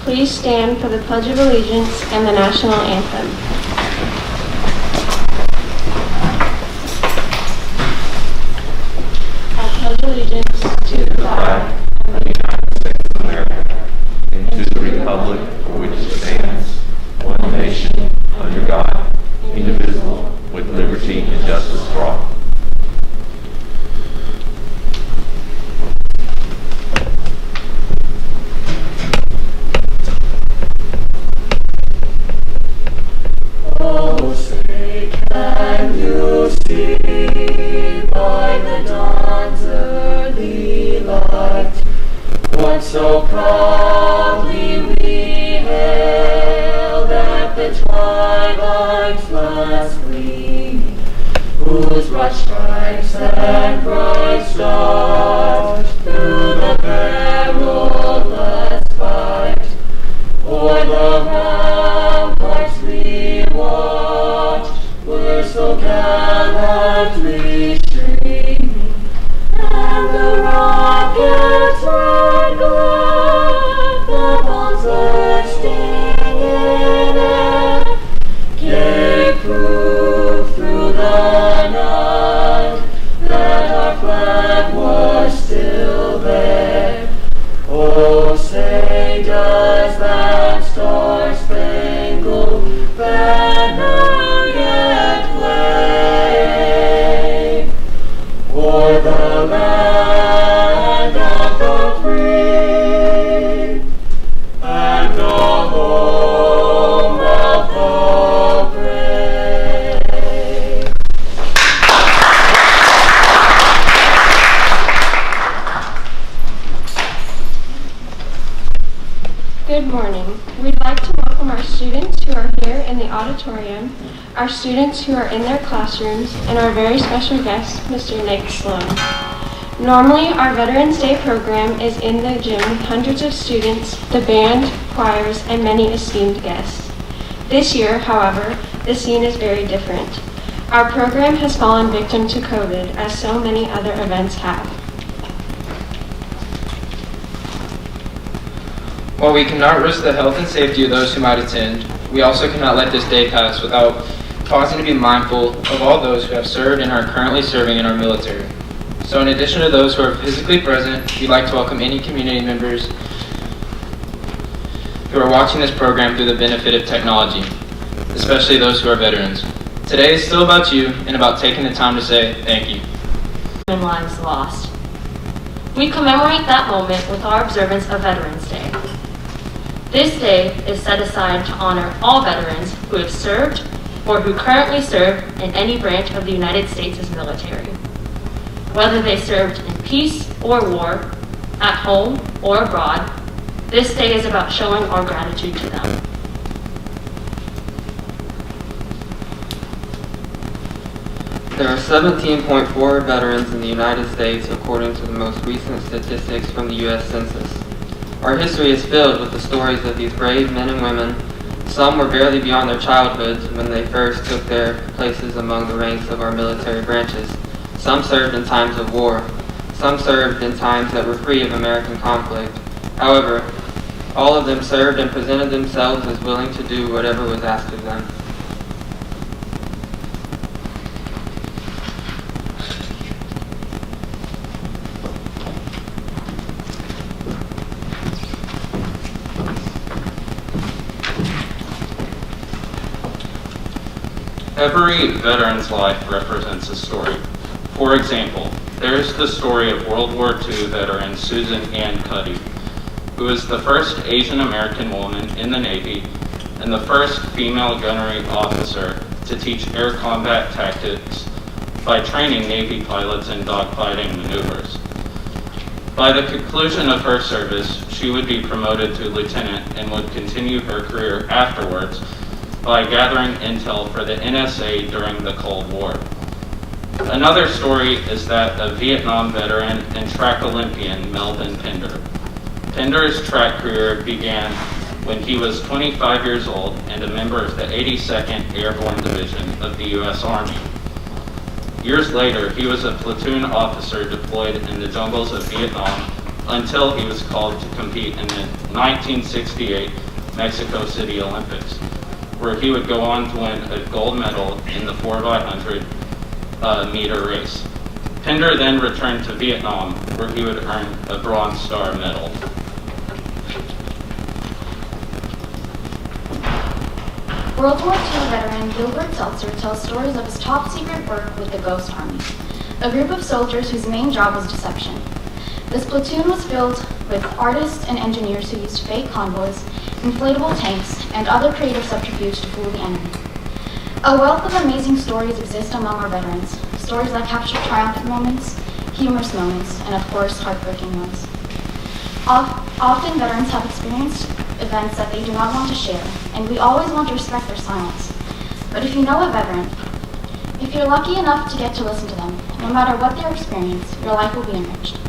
Please stand for the Pledge of Allegiance and the National Anthem. I pledge allegiance to the flag of the United States of America and to the republic for which it stands, one nation, under God, indivisible, with liberty and justice for all. Oh, say, can you see by the dawn's early light what so proudly we hailed at the twilight's last gleaming, whose broad stripes and bright stars through the perilous fight o'er the ramparts we watched were so gallantly streaming, and the rocket's red glare, the bombs bursting in air, gave proof through the night that our flag was still there. Oh, say, does that star-spangled banner yet wave o'er the land of the free and the home of the brave? Good morning. We'd like to welcome our students who are here in the auditorium, our students who are in their classrooms, and our very special guest, Mr. Nick Sloan. Normally, our Veterans Day program is in the gym with hundreds of students, the band, choirs, and many esteemed guests. This year, however, the scene is very different. Our program has fallen victim to COVID, as so many other events have. While we cannot risk the health and safety of those who might attend, we also cannot let this day pass without pausing to be mindful of all those who have served and are currently serving in our military. So in addition to those who are physically present, we'd like to welcome any community members who are watching this program through the benefit of technology, especially those who are veterans. Today is still about you and about taking the time to say thank you. Lives lost. We commemorate that moment with our observance of Veterans Day. This day is set aside to honor all veterans who have served or who currently serve in any branch of the United States' military. Whether they served in peace or war, at home or abroad, this day is about showing our gratitude to them. There are 17.4 veterans in the United States according to the most recent statistics from the U.S. Census. Our history is filled with the stories of these brave men and women. Some were barely beyond their childhoods when they first took their places among the ranks of our military branches. Some served in times of war. Some served in times that were free of American conflict. However, all of them served and presented themselves as willing to do whatever was asked of them. Every veteran's life represents a story. For example, there's the story of World War II veteran Susan Ann Cuddy, who is the first Asian American woman in the Navy and the first female gunnery officer to teach air combat tactics by training Navy pilots in dogfighting maneuvers. By the conclusion of her service, she would be promoted to lieutenant and would continue her career afterwards by gathering intel for the NSA during the Cold War. Another story is that of Vietnam veteran and track Olympian Melvin Pender. Pender's track career began when he was 25 years old and a member of the 82nd Airborne Division of the U.S. Army. Years later, he was a platoon officer deployed in the jungles of Vietnam until he was called to compete in the 1968 Mexico City Olympics, where he would go on to win a gold medal in the 4x100 meter race. Pinder then returned to Vietnam, where he would earn a Bronze Star medal. World War II veteran Gilbert Seltzer tells stories of his top-secret work with the Ghost Army, a group of soldiers whose main job was deception. This platoon was filled with artists and engineers who used fake convoys, inflatable tanks, and other creative subterfuge to fool the enemy. A wealth of amazing stories exist among our veterans, stories that capture triumphant moments, humorous moments, and of course, heartbreaking ones. Often veterans have experienced events that they do not want to share, and we always want to respect their silence. But if you know a veteran, if you're lucky enough to get to listen to them, no matter what their experience, your life will be enriched.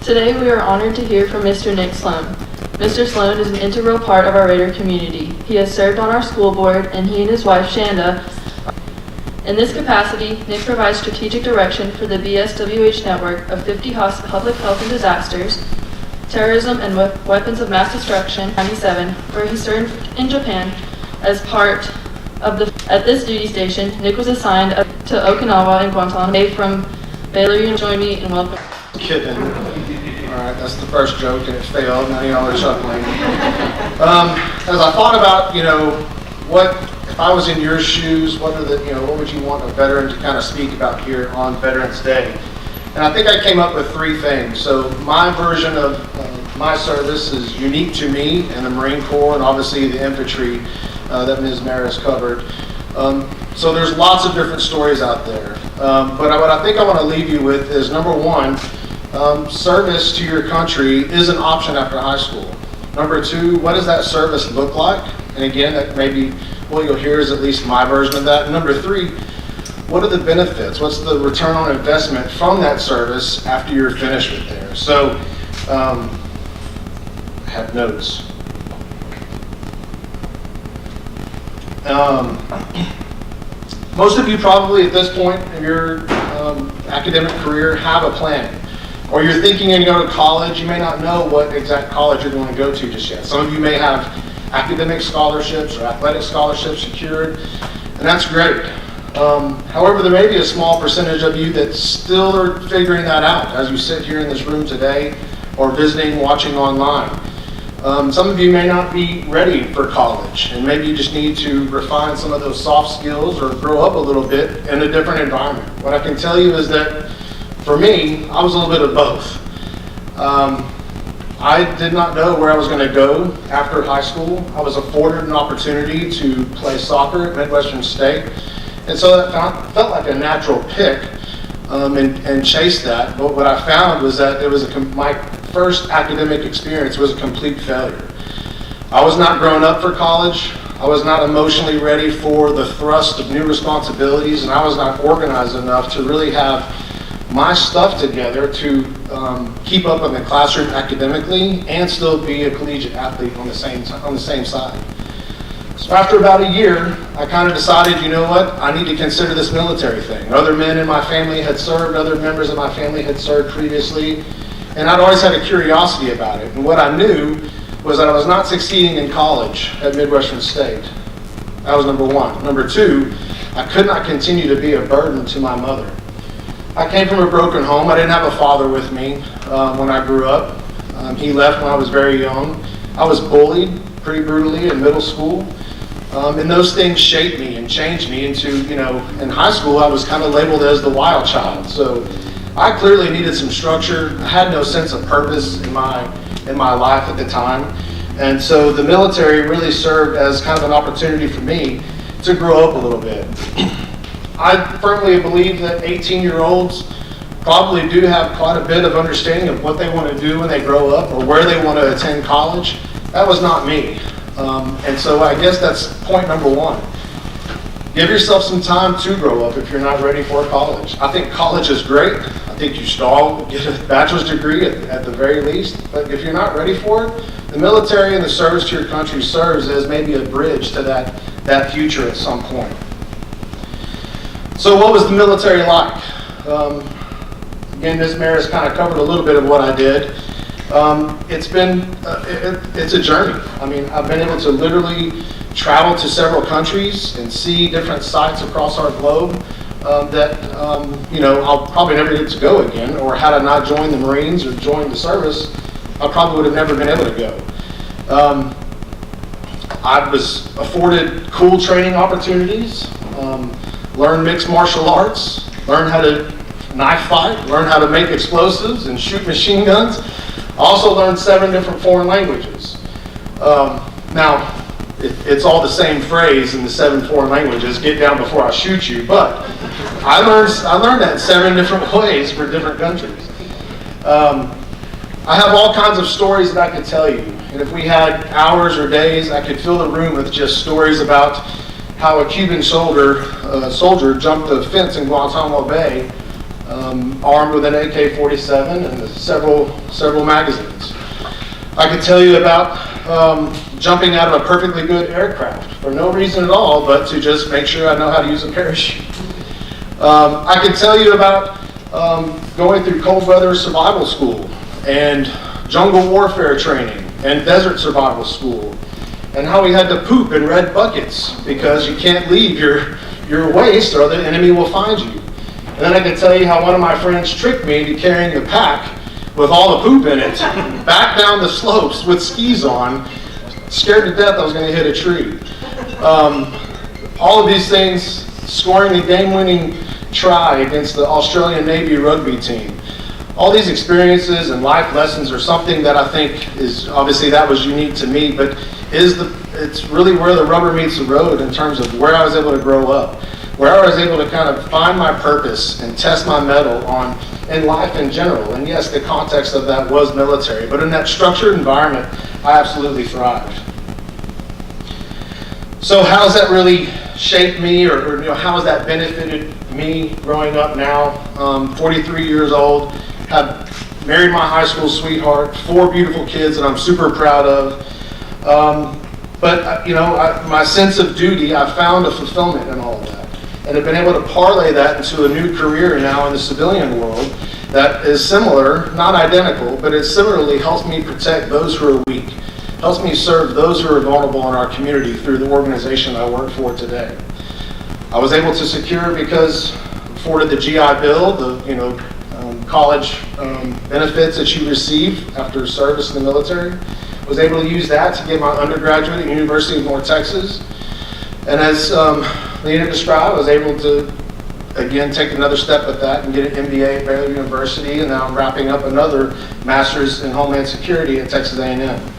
Today we are honored to hear from Mr. Nick Sloan. Mr. Sloan is an integral part of our Raider community. He has served on our school board, and he and his wife Shanda. In this capacity, Nick provides strategic direction for the BSWH network of 50 public health and disasters, terrorism and weapons of mass destruction, 97, where he served in Japan as part of the. At this duty station, Nick was assigned to Okinawa and Guantanamo Bay from Baylor. Join me in welcome. Kidding. All right, that's the first joke and it failed. Now y'all are chuckling. As I thought about, what if I was in your shoes, what would you want a veteran to kind of speak about here on Veterans Day? And I think I came up with three things. So my version of my service is unique to me and the Marine Corps, and obviously the infantry that Ms. Maris covered. So there's lots of different stories out there. But what I think I want to leave you with is, number one, service to your country is an option after high school. Number two, what does that service look like? And again, that maybe what you'll hear is at least my version of that. And number three, what are the benefits? What's the return on investment from that service after you're finished with there? So, I have notes. Most of you probably at this point in your academic career have a plan. Or you're thinking you're going to go to college, you may not know what exact college you're going to go to just yet. Some of you may have academic scholarships or athletic scholarships secured, and that's great. However, there may be a small percentage of you that still are figuring that out as you sit here in this room today or visiting, watching online. Some of you may not be ready for college, and maybe you just need to refine some of those soft skills or grow up a little bit in a different environment. What I can tell you is that for me, I was a little bit of both. I did not know where I was going to go after high school. I was afforded an opportunity to play soccer at Midwestern State, and so that felt like a natural pick and chase that. But what I found was that it was my first academic experience was a complete failure. I was not grown up for college. I was not emotionally ready for the thrust of new responsibilities, and I was not organized enough to really have my stuff together to keep up in the classroom academically and still be a collegiate athlete on the same side. So after about a year, I kind of decided, you know what, I need to consider this military thing. Other men in my family had served, other members of my family had served previously, and I'd always had a curiosity about it. And what I knew was that I was not succeeding in college at Midwestern State. That was number one. Number two, I could not continue to be a burden to my mother. I came from a broken home. I didn't have a father with me when I grew up. He left when I was very young. I was bullied pretty brutally in middle school. And those things shaped me and changed me into, in high school I was kind of labeled as the wild child. So I clearly needed some structure. I had no sense of purpose in my life at the time. And so the military really served as kind of an opportunity for me to grow up a little bit. I firmly believe that 18-year-olds probably do have quite a bit of understanding of what they want to do when they grow up or where they want to attend college. That was not me. And so I guess that's point number one. Give yourself some time to grow up if you're not ready for college. I think college is great. I think you should all get a bachelor's degree at the very least. But if you're not ready for it, the military and the service to your country serves as maybe a bridge to that future at some point. So what was the military like? Again, Ms. Maris kind of covered a little bit of what I did. It's a journey. I mean, I've been able to literally travel to several countries and see different sites across our globe that, I'll probably never get to go again, or had I not joined the Marines or joined the service, I probably would have never been able to go. I was afforded cool training opportunities, learned mixed martial arts, learned how to knife fight, learned how to make explosives and shoot machine guns. I also learned 7 different foreign languages. Now, it's all the same phrase in the 7 foreign languages, get down before I shoot you, but I learned that in 7 different ways for different countries. I have all kinds of stories that I could tell you, and if we had hours or days, I could fill the room with just stories about how a Cuban soldier jumped a fence in Guantanamo Bay, armed with an AK-47 and several magazines. I could tell you about jumping out of a perfectly good aircraft for no reason at all, but to just make sure I know how to use a parachute. I could tell you about going through cold weather survival school and jungle warfare training and desert survival school, and how we had to poop in red buckets because you can't leave your waste or the enemy will find you. And then I could tell you how one of my friends tricked me into carrying the pack with all the poop in it back down the slopes with skis on, scared to death I was going to hit a tree. All of these things, scoring the game-winning try against the Australian Navy rugby team. All these experiences and life lessons are something that I think is, obviously that was unique to me, but it's really where the rubber meets the road in terms of where I was able to grow up, where I was able to kind of find my purpose and test my mettle in life in general. And yes, the context of that was military, but in that structured environment, I absolutely thrived. So how has that really shaped me, or how has that benefited me growing up now? 43 years old, have married my high school sweetheart, 4 beautiful kids that I'm super proud of. But my sense of duty, I found a fulfillment in all of that. And have been able to parlay that into a new career now in the civilian world that is similar, not identical, but it similarly helps me protect those who are weak, helps me serve those who are vulnerable in our community through the organization I work for today. I was able to secure, because afforded the GI Bill, the college benefits that you receive after service in the military, was able to use that to get my undergraduate at the University of North Texas. And as Lena described, I was able to, again, take another step with that and get an MBA at Baylor University, and now I'm wrapping up another master's in Homeland Security at Texas A&M.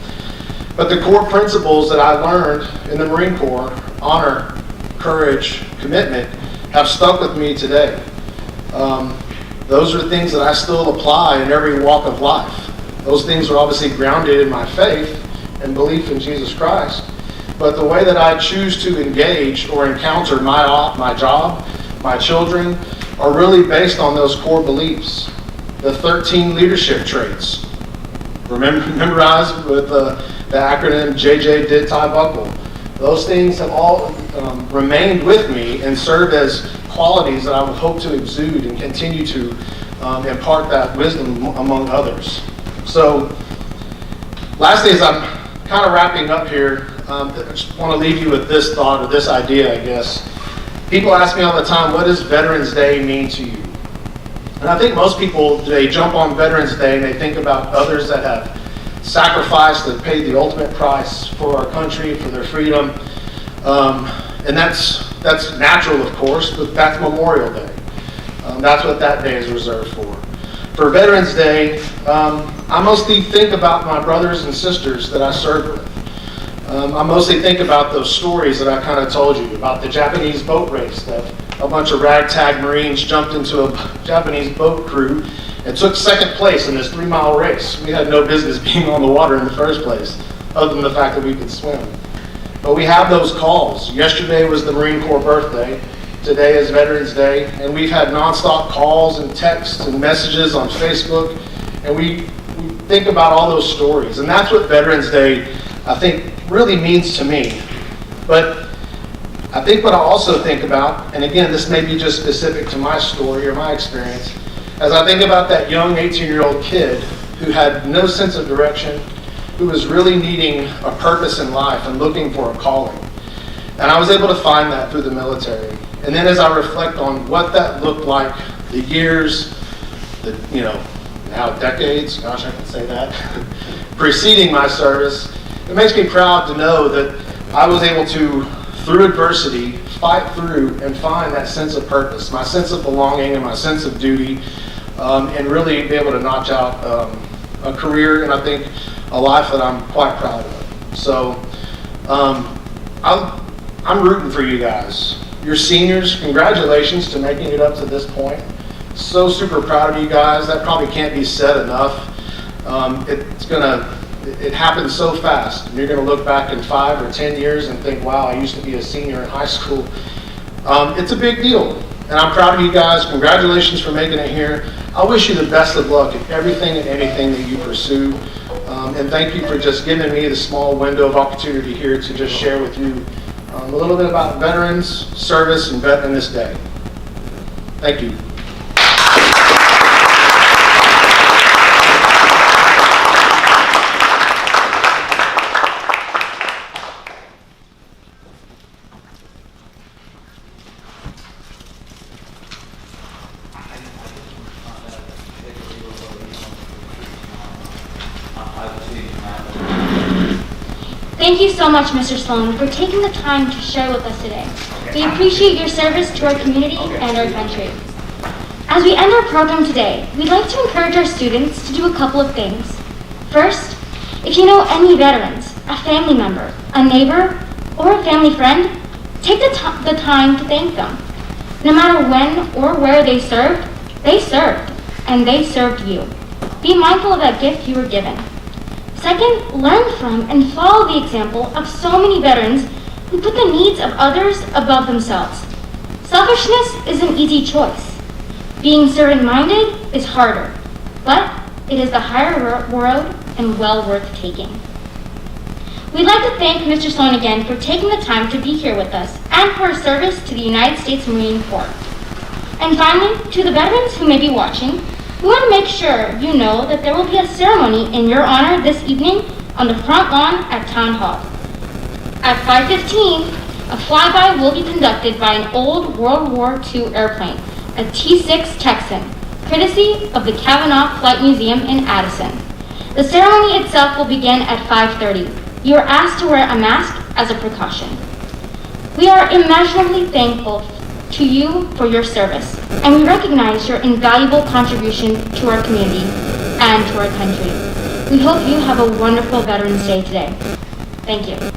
But the core principles that I learned in the Marine Corps, honor, courage, commitment, have stuck with me today. Those are things that I still apply in every walk of life. Those things are obviously grounded in my faith and belief in Jesus Christ. But the way that I choose to engage or encounter my job, my children, are really based on those core beliefs. The 13 leadership traits, memorized with the acronym JJ Did Tie Buckle. Those things have all remained with me and served as qualities that I would hope to exude and continue to impart that wisdom among others. So, lastly, as I'm kind of wrapping up here, I just want to leave you with this thought, or this idea, I guess. People ask me all the time, what does Veterans Day mean to you? And I think most people, they jump on Veterans Day and they think about others that have sacrificed, that paid the ultimate price for our country, for their freedom. And that's natural, of course, but that's Memorial Day. That's what that day is reserved for. For Veterans Day, I mostly think about my brothers and sisters that I served with. I mostly think about those stories that I kind of told you about the Japanese boat race, that a bunch of ragtag Marines jumped into a Japanese boat crew and took second place in this 3-mile race. We had no business being on the water in the first place, other than the fact that we could swim. But we have those calls. Yesterday was the Marine Corps birthday. Today is Veterans Day, and we've had nonstop calls and texts and messages on Facebook, and we think about all those stories. And that's what Veterans Day, I think, really means to me. But I think what I also think about, and again, this may be just specific to my story or my experience, as I think about that young 18-year-old kid who had no sense of direction, who was really needing a purpose in life and looking for a calling. And I was able to find that through the military. And then as I reflect on what that looked like, the years, now decades, gosh, I can say that, preceding my service, it makes me proud to know that I was able to, through adversity, fight through and find that sense of purpose, my sense of belonging and my sense of duty, and really be able to notch out a career and I think a life that I'm quite proud of. So I'm rooting for you guys. Your seniors, congratulations to making it up to this point. So super proud of you guys. That probably can't be said enough. It happens so fast. And you're going to look back in 5 or 10 years and think, wow, I used to be a senior in high school. It's a big deal. And I'm proud of you guys. Congratulations for making it here. I wish you the best of luck in everything and anything that you pursue. And thank you for just giving me the small window of opportunity here to just share with you a little bit about veterans, service, and this day. Thank you. Thank you so much, Mr. Sloan, for taking the time to share with us today. We appreciate your service to our community and our country. As we end our program today, we'd like to encourage our students to do a couple of things. First, if you know any veterans, a family member, a neighbor, or a family friend, take the time to thank them. No matter when or where they served, and they served you. Be mindful of that gift you were given. Second, learn from and follow the example of so many veterans who put the needs of others above themselves. Selfishness is an easy choice. Being servant-minded is harder, but it is the higher road and well worth taking. We'd like to thank Mr. Sloan again for taking the time to be here with us and for his service to the United States Marine Corps. And finally, to the veterans who may be watching, we want to make sure you know that there will be a ceremony in your honor this evening on the front lawn at Town Hall. At 5:15, a flyby will be conducted by an old World War II airplane, a T-6 Texan, courtesy of the Kavanaugh Flight Museum in Addison. The ceremony itself will begin at 5:30. You are asked to wear a mask as a precaution. We are immeasurably thankful to you for your service, and we recognize your invaluable contribution to our community and to our country. We hope you have a wonderful Veterans Day today. Thank you.